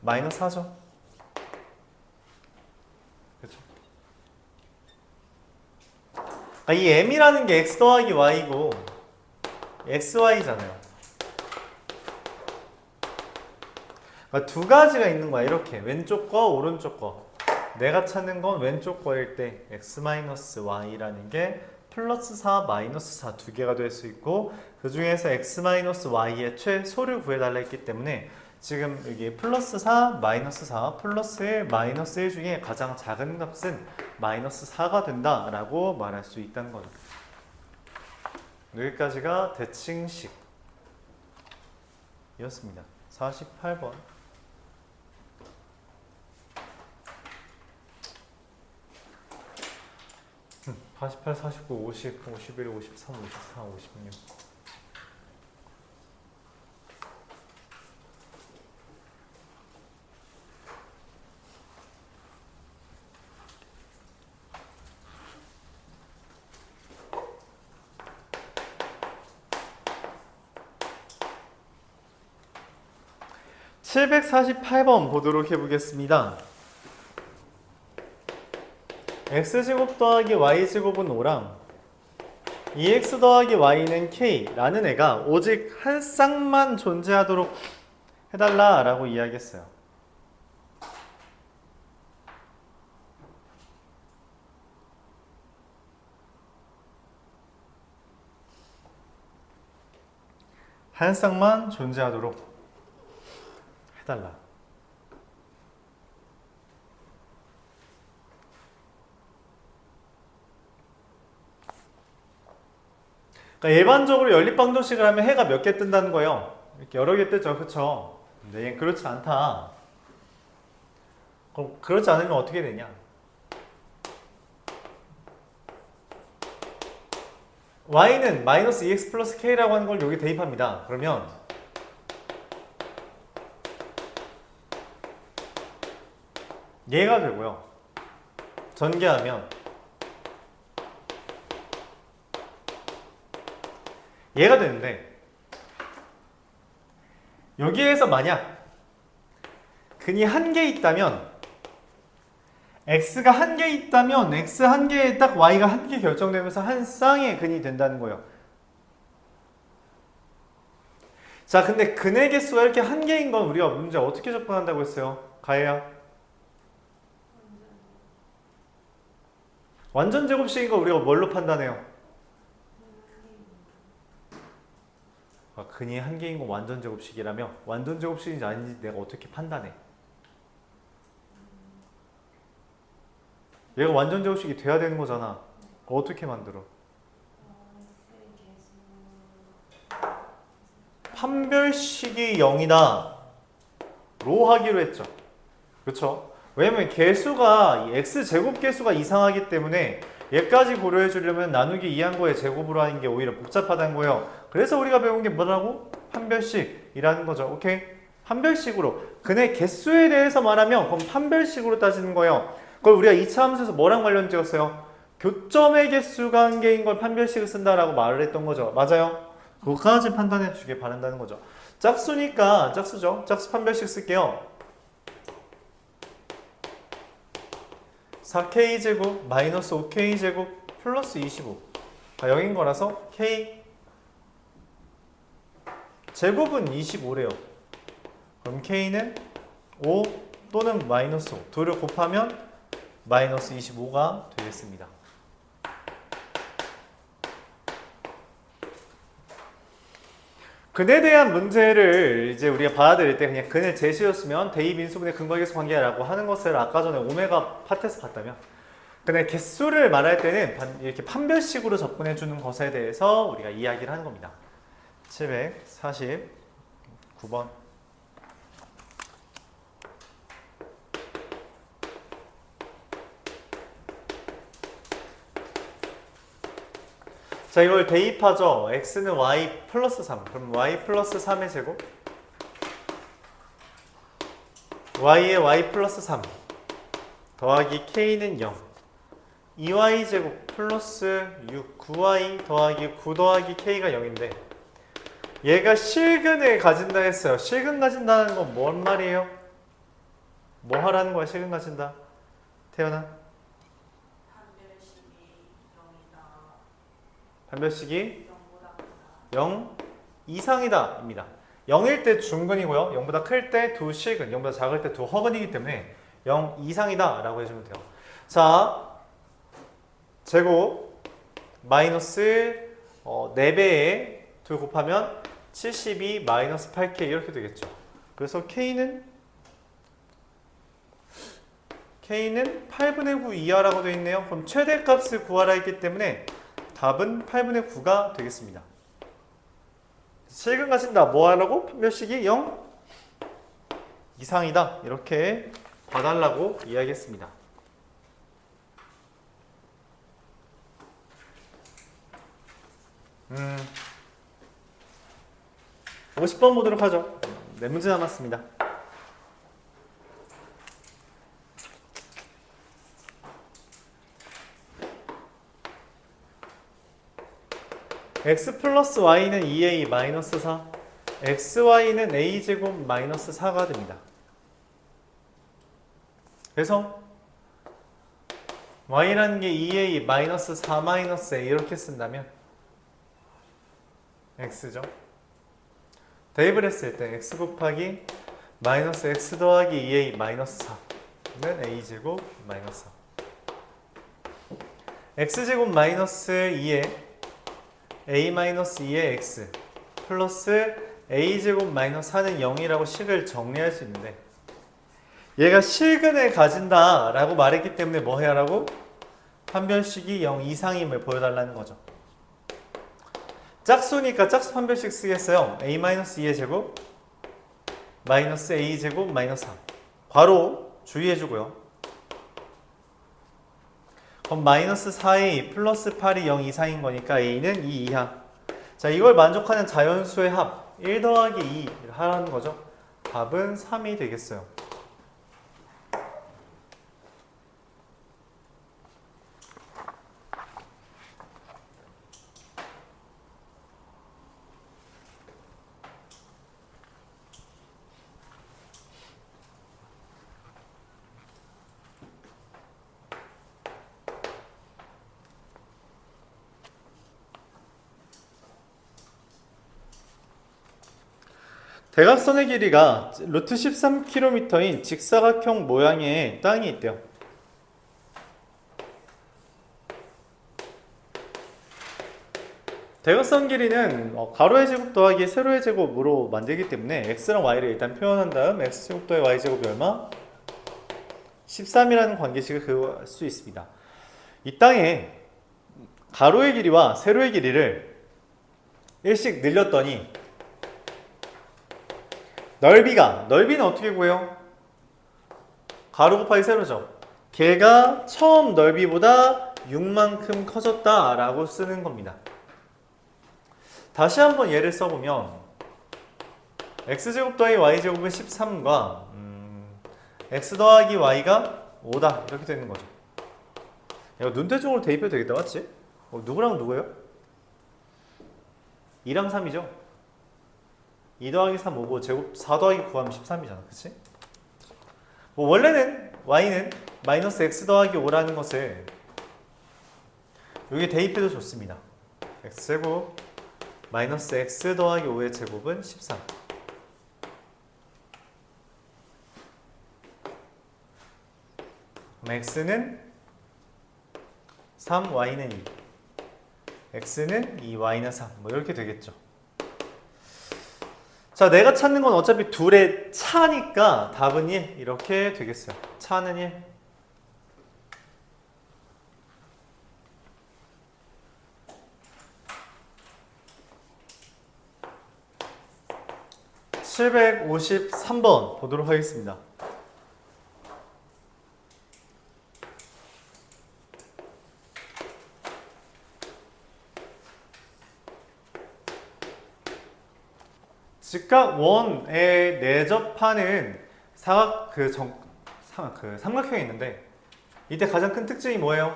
마이너스 4죠. 그렇죠? 이 m이라는 게 x 더하기 y고 xy잖아요. 두 가지가 있는 거야. 이렇게 왼쪽 거 오른쪽 거. 내가 찾는 건 왼쪽 거일 때 x-y라는 게 플러스 4, 마이너스 4 두 개가 될 수 있고 그 중에서 x-y의 최소를 구해달라 했기 때문에 지금 여기 플러스 4, 마이너스 4, 플러스 1, 마이너스 1 중에 가장 작은 값은 마이너스 4가 된다라고 말할 수 있다는 거죠. 여기까지가 대칭식 이었습니다. 48번. 48, 49, 50, 51, 53, 54, 56. (748번) 보도록 해보겠습니다. x제곱 더하기 y제곱은 5랑 2x 더하기 y는 k라는 애가 오직 한 쌍만 존재하도록 해달라 라고 이야기했어요. 한 쌍만 존재하도록 해달라. 그러니까 일반적으로 연립방정식을 하면 해가 몇 개 뜬다는 거예요. 이렇게 여러 개 뜨죠, 그렇죠? 근데 얘는 그렇지 않다. 그럼 그렇지 않으면 어떻게 되냐? y는 마이너스 2x 플러스 k라고 하는 걸 여기 대입합니다. 그러면 얘가 되고요. 전개하면 얘가 되는데 여기에서 만약 근이 한 개 있다면 x가 한 개 있다면 x 한 개에 딱 y가 한 개 결정되면서 한 쌍의 근이 된다는 거예요. 자, 근데 근의 개수가 이렇게 한 개인 건 우리가 문제 어떻게 접근한다고 했어요? 가해야? 완전 제곱식인 거 우리가 뭘로 판단해요? 근이 한 개인 건 완전 제곱식이라며 완전 제곱식인지 아닌지 내가 어떻게 판단해? 얘가 완전 제곱식이 돼야 되는 거잖아. 어떻게 만들어? 판별식이 0이다 로 하기로 했죠. 그쵸? 왜냐면 개수가 x제곱 개수가 이상하기 때문에 얘까지 고려해 주려면 나누기 2한 거에 제곱으로 하는 게 오히려 복잡하다는 거예요. 그래서 우리가 배운 게 뭐라고? 판별식이라는 거죠. 오케이? 판별식으로 근의 개수에 대해서 말하면 그럼 판별식으로 따지는 거예요. 그걸 우리가 2차 함수에서 뭐랑 관련 지었어요? 교점의 개수가 한 개인 걸 판별식을 쓴다라고 말을 했던 거죠. 맞아요? 그거까지 판단해 주길 바란다는 거죠. 짝수니까 짝수죠. 짝수 판별식 쓸게요. 4k제곱 마이너스 5k제곱 플러스 25 0인 거라서 k 제곱은 25래요. 그럼 k는 5 또는 마이너스 5 둘을 곱하면 마이너스 25가 되겠습니다. 근에 대한 문제를 이제 우리가 받아들일 때 그냥 근의 제시였으면 대입 인수분해 근거계수 관계라고 하는 것을 아까 전에 오메가 파트에서 봤다면 근데 개수를 말할 때는 이렇게 판별식으로 접근해 주는 것에 대해서 우리가 이야기를 하는 겁니다. 749번. 자, 이걸 대입하죠. x는 y 플러스 3. 그럼 y 플러스 3의 제곱 y의 y 플러스 3 더하기 k는 0 2y 제곱 플러스 6 9y 더하기 9 더하기 k가 0인데 얘가 실근을 가진다 했어요. 실근 가진다는 건 뭔 말이에요? 뭐 하라는 거야? 실근 가진다. 태연아? 판별식이 0 이상이다 입니다. 0일 때 중근이고요. 0보다 클 때 두 실근, 0보다 작을 때 두 허근이기 때문에 0 이상이다 라고 해주면 돼요. 자, 제곱 마이너스 4배에 2 곱하면 72 마이너스 8K 이렇게 되겠죠. 그래서 K는 8분의 9 이하라고 되어 있네요. 그럼 최대값을 구하라 했기 때문에 답은 8분의 9가 되겠습니다. 실근 가진다. 뭐 하라고? 판별식이 0 이상이다. 이렇게 봐달라고 이야기했습니다. 50번 보도록 하죠. 네 문제 남았습니다. x 플러스 y는 2a 마이너스 4, xy는 a제곱 마이너스 4가 됩니다. 그래서 y라는 게 2a 마이너스 4 마이너스 a 이렇게 쓴다면 x죠. 대입을 했을 때 x 곱하기 마이너스 x 더하기 2a 마이너스 4는 a제곱 마이너스 4 x제곱 마이너스 2에 a 마이너스 2의 x 플러스 a제곱 마이너스 4는 0이라고 식을 정리할 수 있는데 얘가 실근을 가진다 라고 말했기 때문에 뭐 해야 하라고? 판별식이 0 이상임을 보여달라는 거죠. 짝수니까 짝수 판별식 쓰겠어요. a 마이너스 2의 제곱 마이너스 a제곱 마이너스 4 괄호 주의해주고요. 그럼 마이너스 4a 플러스 8이 0 이상인 거니까 a는 2 이하. 자, 이걸 만족하는 자연수의 합 1 더하기 2 하라는 거죠. 답은 3이 되겠어요. 대각선의 길이가 루트 13km인 직사각형 모양의 땅이 있대요. 대각선 길이는 가로의 제곱 더하기 세로의 제곱으로 만들기 때문에 x랑 y를 일단 표현한 다음 x제곱 더하기 y제곱이 얼마? 13이라는 관계식을 그을 수 있습니다. 이 땅에 가로의 길이와 세로의 길이를 1씩 늘렸더니 넓이는 어떻게 구해요? 가로 곱하기 세로죠. 걔가 처음 넓이보다 6만큼 커졌다 라고 쓰는 겁니다. 다시 한번 예를 써보면 x제곱 더하기 y제곱은 13과 x 더하기 y가 5다 이렇게 되는 거죠. 이거 눈대중으로 대입해도 되겠다, 맞지? 누구랑 누구예요? 2랑 3이죠? 2 더하기 3 5고 제곱 4 더하기 9 하면 13이잖아. 그치? 뭐 원래는 y는 마이너스 x 더하기 5라는 것을 여기 대입해도 좋습니다. x제곱 마이너스 x 더하기 5의 제곱은 13. 그럼 x는 3, y는 2. x는 2, y는 3. 뭐 이렇게 되겠죠. 자, 내가 찾는 건 어차피 둘의 차니까 답은 1 이렇게 되겠어요. 차는 1. (753번) 보도록 하겠습니다. 직각 원에 내접하는 삼각형이 있는데 이때 가장 큰 특징이 뭐예요?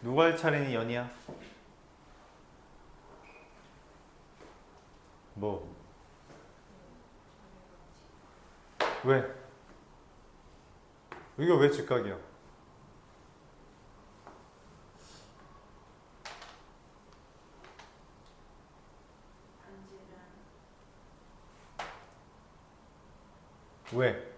누가 할 차례니 연이야? 뭐? 왜? 이거 왜 직각이야? 반지름 왜?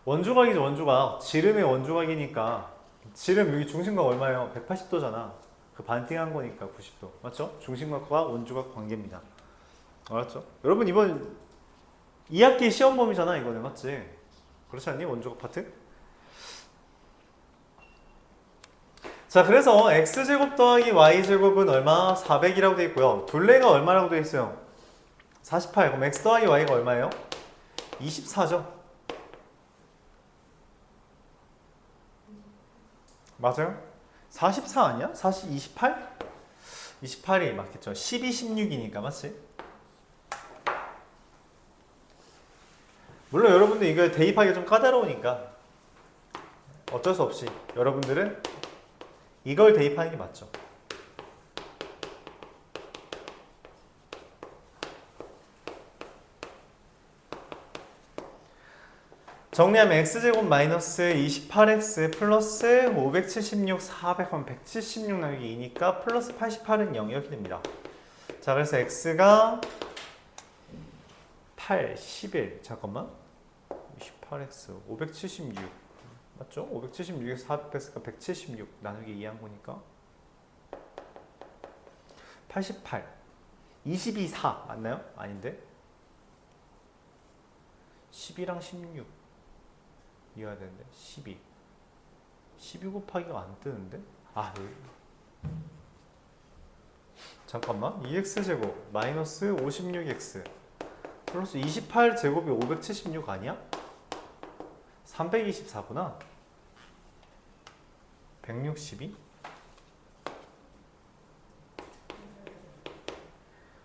원조각이죠, 원조각. 지름의 원조각이니까. 지름 여기 중심각 얼마예요? 180도잖아. 그 반띵한 거니까 90도. 맞죠? 중심각과 원조각 관계입니다. 알았죠? 여러분 이번 2학기 시험 범위잖아, 이거는. 맞지? 그렇지 않니? 원조각 파트? 자, 그래서 x제곱 더하기 y제곱은 얼마? 400이라고 되어 있고요. 둘레가 얼마라고 되어 있어요? 48. 그럼 x 더하기 y가 얼마예요? 24죠. 맞아요? 44 아니야? 28? 28이 맞겠죠. 12, 16이니까 맞지? 물론 여러분들 이거 대입하기 좀 까다로우니까 어쩔 수 없이 여러분들은 이걸 대입하는 게 맞죠. 정리하면 x제곱 마이너스 28x 플러스 576, 400하면 176 나누기 2니까 플러스 88은 0 이렇게 됩니다. 자, 그래서 x가 8, 11, 잠깐만 28x, 576 맞죠? 576에서 400 뺐으니까 176 나누기 2 한 거니까 88 22, 4 맞나요? 아닌데 12랑 16 이어야 되는데 12 곱하기가 안 뜨는데? 아 여기 잠깐만 2x제곱 마이너스 56x 플러스 28제곱이 576 아니야? 324구나 162?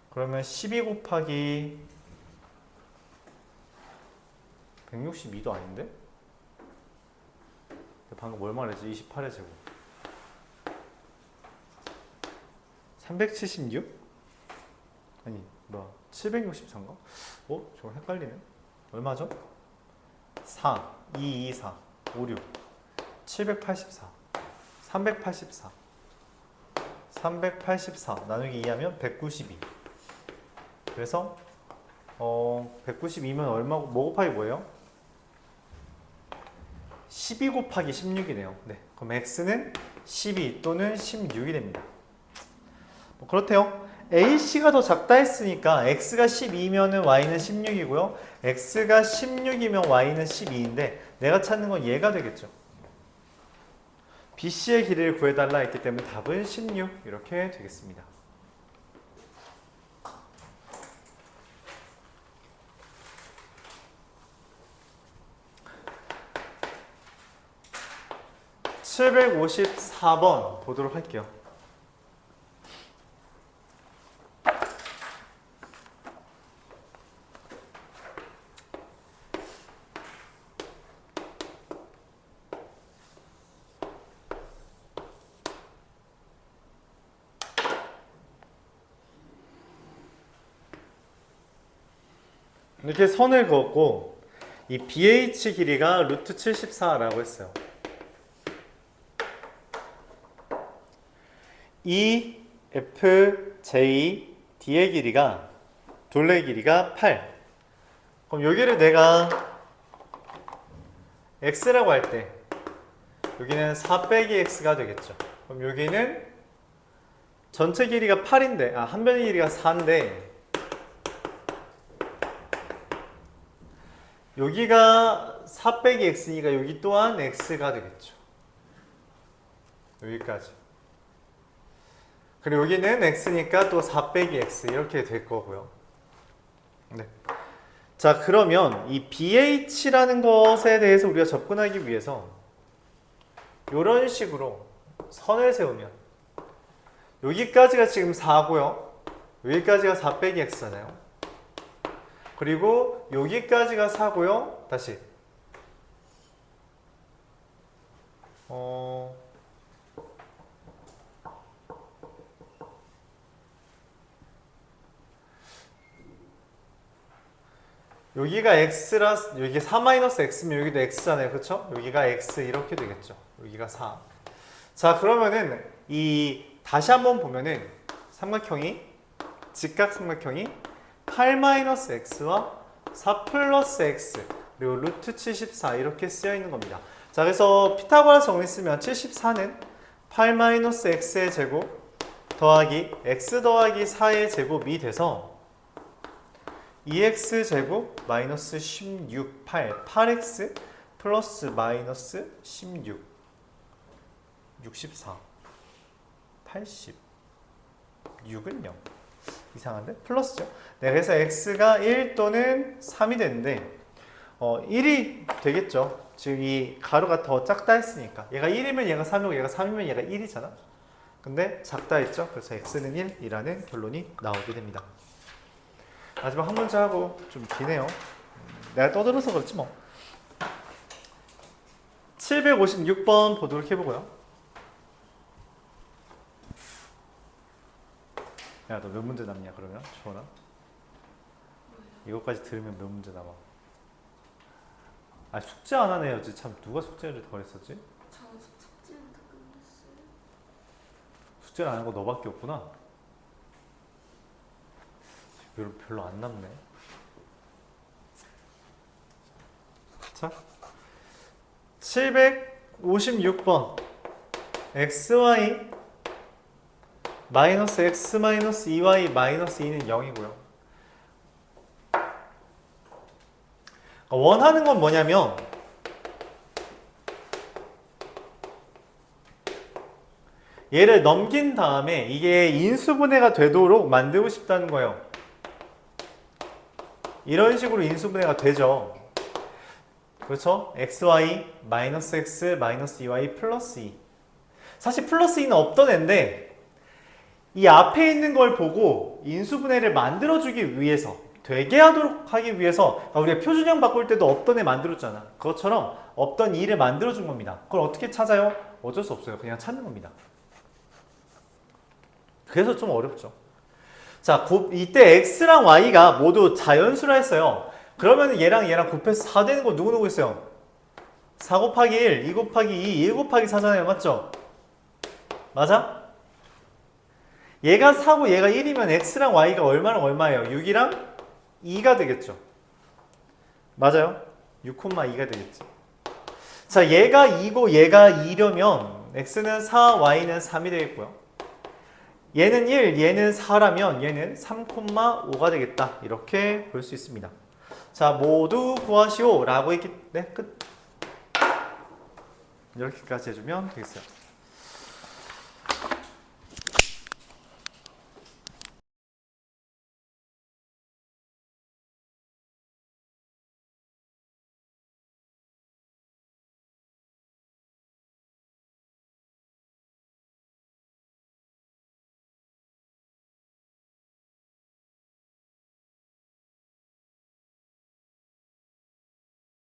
그러면 12 곱하기 162도 아닌데? 방금 뭘 말했지? 28의 제곱 376? 아니 뭐야 764인가? 저거 헷갈리네 얼마죠? 4 2, 2, 4 5, 6 784 384 384 나누기 2 하면 192 그래서 192면 얼마고 뭐 곱하기 뭐예요? 12 곱하기 16이네요. 네, 그럼 x는 12 또는 16이 됩니다. 뭐 그렇대요. AC가 더 작다 했으니까 x가 12면은 y는 16이고요. x가 16이면 y는 12인데 내가 찾는 건 얘가 되겠죠. BC의 길이를 구해달라 했기 때문에 답은 16 이렇게 되겠습니다. (754번) 보도록 할게요. 이렇게 선을 그었고 이 BH 길이가 루트 74라고 했어요. 이 FJ D의 길이가 둘레 길이가 8. 그럼 여기를 내가 X라고 할 때 여기는 4 빼기 X가 되겠죠. 그럼 여기는 전체 길이가 8인데 한 변의 길이가 4인데 여기가 4 빼기 X니까 여기 또한 X가 되겠죠. 여기까지. 그리고 여기는 X니까 또 4 빼기 X 이렇게 될 거고요. 네. 자, 그러면 이 BH라는 것에 대해서 우리가 접근하기 위해서 이런 식으로 선을 세우면 여기까지가 지금 4고요. 여기까지가 4 빼기 X잖아요. 그리고 여기까지가 4고요. 다시 여기가 x라 여기 4-x면 여기도 x잖아요. 그렇죠? 여기가 x 이렇게 되겠죠. 여기가 4. 자, 그러면은 이 다시 한번 보면은 삼각형이 직각 삼각형이 8-x와 4 플러스 x 그리고 루트 74 이렇게 쓰여 있는 겁니다. 자, 그래서 피타고라스 정리 쓰면 74는 8-x의 제곱 더하기 x 더하기 4의 제곱이 돼서 2x 제곱 마이너스 16, 8x 플러스 마이너스 16, 64, 80, 6은 0. 이상한데? 플러스죠. 네, 그래서 x가 1 또는 3이 되는데 1이 되겠죠. 지금 이 가로가 더 작다 했으니까 얘가 1이면 얘가 3이고 얘가 3이면 얘가 1이잖아. 근데 작다 했죠. 그래서 x는 1이라는 결론이 나오게 됩니다. 마지막 한 문제 하고 좀 기네요. 내가 떠들어서 그렇지 뭐. 756번 보도록 해보고요. 야, 너 몇 문제 남냐 그러면? 주원아? 이거까지 들으면 몇 문제 남아? 아, 숙제 안 하네요. 참 누가 숙제를 더 했었지? 저 숙제는 다 끝났어요. 숙제를 안 한 거 너밖에 없구나. 별로 안 남네. 자, 756번 xy 마이너스 x 마이너스 2y 마이너스 2는 0이고요. 원하는 건 뭐냐면 얘를 넘긴 다음에 이게 인수분해가 되도록 만들고 싶다는 거예요. 이런 식으로 인수분해가 되죠. 그렇죠? xy 마이너스 x 마이너스 2y 플러스 2. 사실 플러스 2는 없던 애인데 이 앞에 있는 걸 보고 인수분해를 만들어주기 위해서 되게 하도록 하기 위해서 우리가 표준형 바꿀 때도 없던 애 만들었잖아. 그것처럼 없던 2를 만들어준 겁니다. 그걸 어떻게 찾아요? 어쩔 수 없어요. 그냥 찾는 겁니다. 그래서 좀 어렵죠. 자, 이때 x랑 y가 모두 자연수라 했어요. 그러면 얘랑 곱해서 4 되는 거 누구 있어요? 4 곱하기 1, 2 곱하기 2, 1 곱하기 4잖아요. 맞죠? 맞아? 얘가 4고 얘가 1이면 x랑 y가 얼마랑 얼마예요? 6이랑 2가 되겠죠. 맞아요? 6,2가 되겠지. 자, 얘가 2고 얘가 2려면 x는 4, y는 3이 되겠고요. 얘는 1, 얘는 4라면 얘는 3,5가 되겠다. 이렇게 볼 수 있습니다. 자, 모두 구하시오 라고 했기 네, 끝. 이렇게까지 해주면 되겠어요.